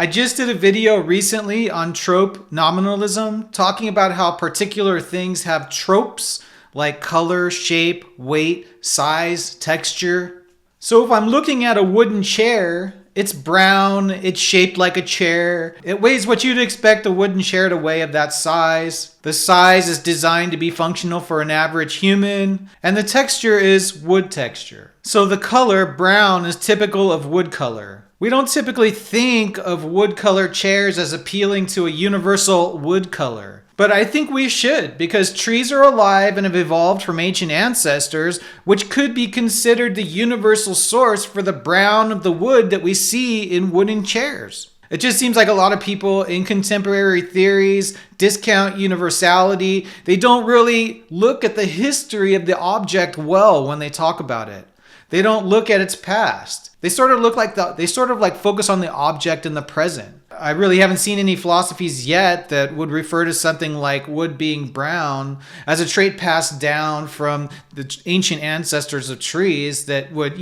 I just did a video recently on trope nominalism, talking about how particular things have tropes like color, shape, weight, size, texture. So if I'm looking at a wooden chair, it's brown, it's shaped like a chair, it weighs what you'd expect a wooden chair to weigh of that size. The size is designed to be functional for an average human, and the texture is wood texture. So the color, brown, is typical of wood color. We don't typically think of wood colored chairs as appealing to a universal wood color. But I think we should, because trees are alive and have evolved from ancient ancestors, which could be considered the universal source for the brown of the wood that we see in wooden chairs. It just seems like a lot of people in contemporary theories discount universality. They don't really look at the history of the object well when they talk about it. They don't look at its past. They sort of focus on the object in the present. I really haven't seen any philosophies yet that would refer to something like wood being brown as a trait passed down from the ancient ancestors of trees that would,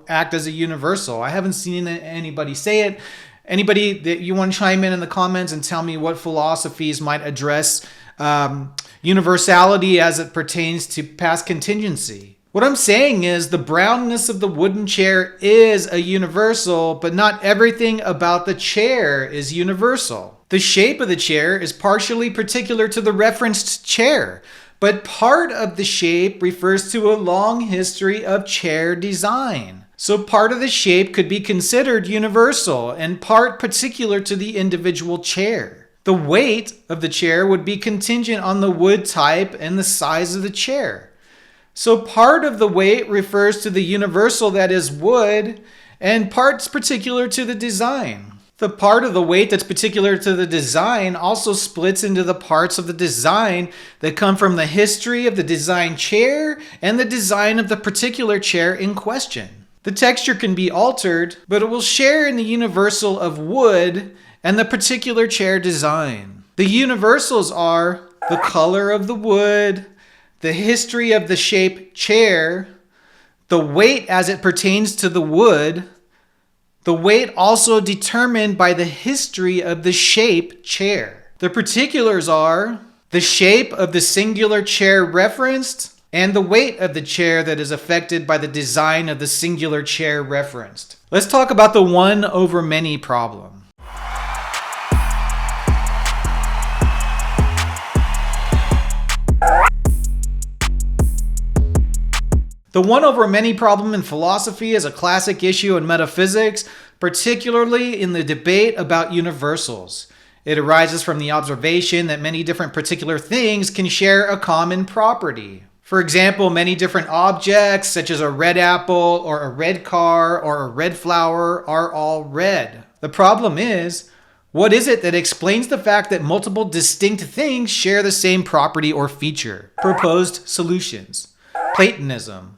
act as a universal. I haven't seen anybody say it. Anybody that you want to chime in the comments and tell me what philosophies might address universality as it pertains to past contingency. What I'm saying is the brownness of the wooden chair is a universal, but not everything about the chair is universal. The shape of the chair is partially particular to the referenced chair, but part of the shape refers to a long history of chair design. So part of the shape could be considered universal and part particular to the individual chair. The weight of the chair would be contingent on the wood type and the size of the chair. So part of the weight refers to the universal that is wood, and parts particular to the design. The part of the weight that's particular to the design also splits into the parts of the design that come from the history of the design chair and the design of the particular chair in question. The texture can be altered, but it will share in the universal of wood and the particular chair design. The universals are the color of the wood, the history of the shape chair, the weight as it pertains to the wood, the weight also determined by the history of the shape chair. The particulars are the shape of the singular chair referenced and the weight of the chair that is affected by the design of the singular chair referenced. Let's talk about the one over many problem. The one over many problem in philosophy is a classic issue in metaphysics, particularly in the debate about universals. It arises from the observation that many different particular things can share a common property. For example, many different objects, such as a red apple or a red car or a red flower, are all red. The problem is, what is it that explains the fact that multiple distinct things share the same property or feature? Proposed solutions. Platonism.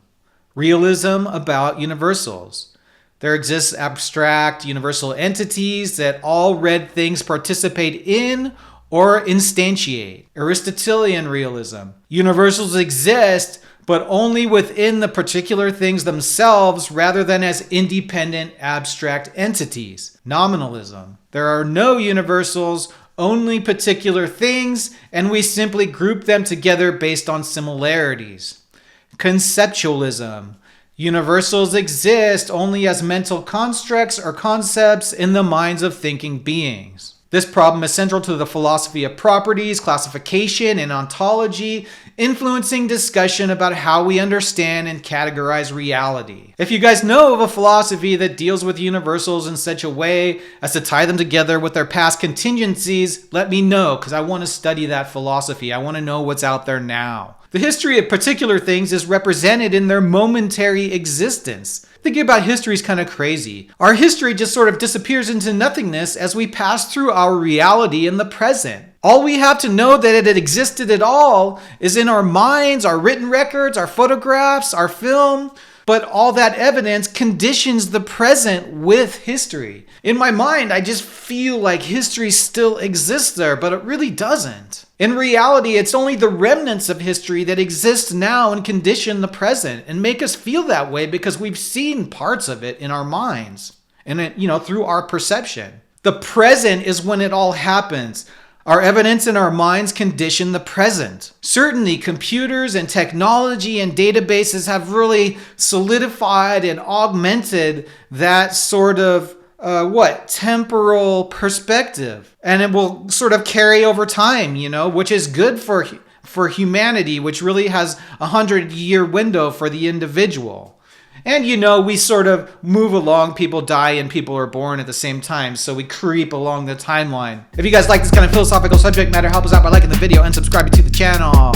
Realism about universals. There exists abstract universal entities that all red things participate in or instantiate. Aristotelian realism. Universals exist, but only within the particular things themselves rather than as independent abstract entities. Nominalism. There are no universals, only particular things, and we simply group them together based on similarities. Conceptualism. Universals exist only as mental constructs or concepts in the minds of thinking beings. This problem is central to the philosophy of properties, classification, and ontology, influencing discussion about how we understand and categorize reality. If you guys know of a philosophy that deals with universals in such a way as to tie them together with their past contingencies, let me know, because I want to study that philosophy. I want to know what's out there now. The history of particular things is represented in their momentary existence. Thinking about history is kind of crazy. Our history just sort of disappears into nothingness as we pass through our reality in the present. All we have to know that it existed at all is in our minds, our written records, our photographs, our film. But all that evidence conditions the present with history. In my mind, I just feel like history still exists there, but it really doesn't. In reality, it's only the remnants of history that exist now and condition the present and make us feel that way because we've seen parts of it in our minds and through our perception. The present is when it all happens. Our evidence in our minds condition the present. Certainly, computers and technology and databases have really solidified and augmented that sort of temporal perspective. And it will sort of carry over time, which is good for humanity, which really has a 100-year window for the individual. And we sort of move along, people die and people are born at the same time, so we creep along the timeline. If you guys like this kind of philosophical subject matter, help us out by liking the video and subscribing to the channel.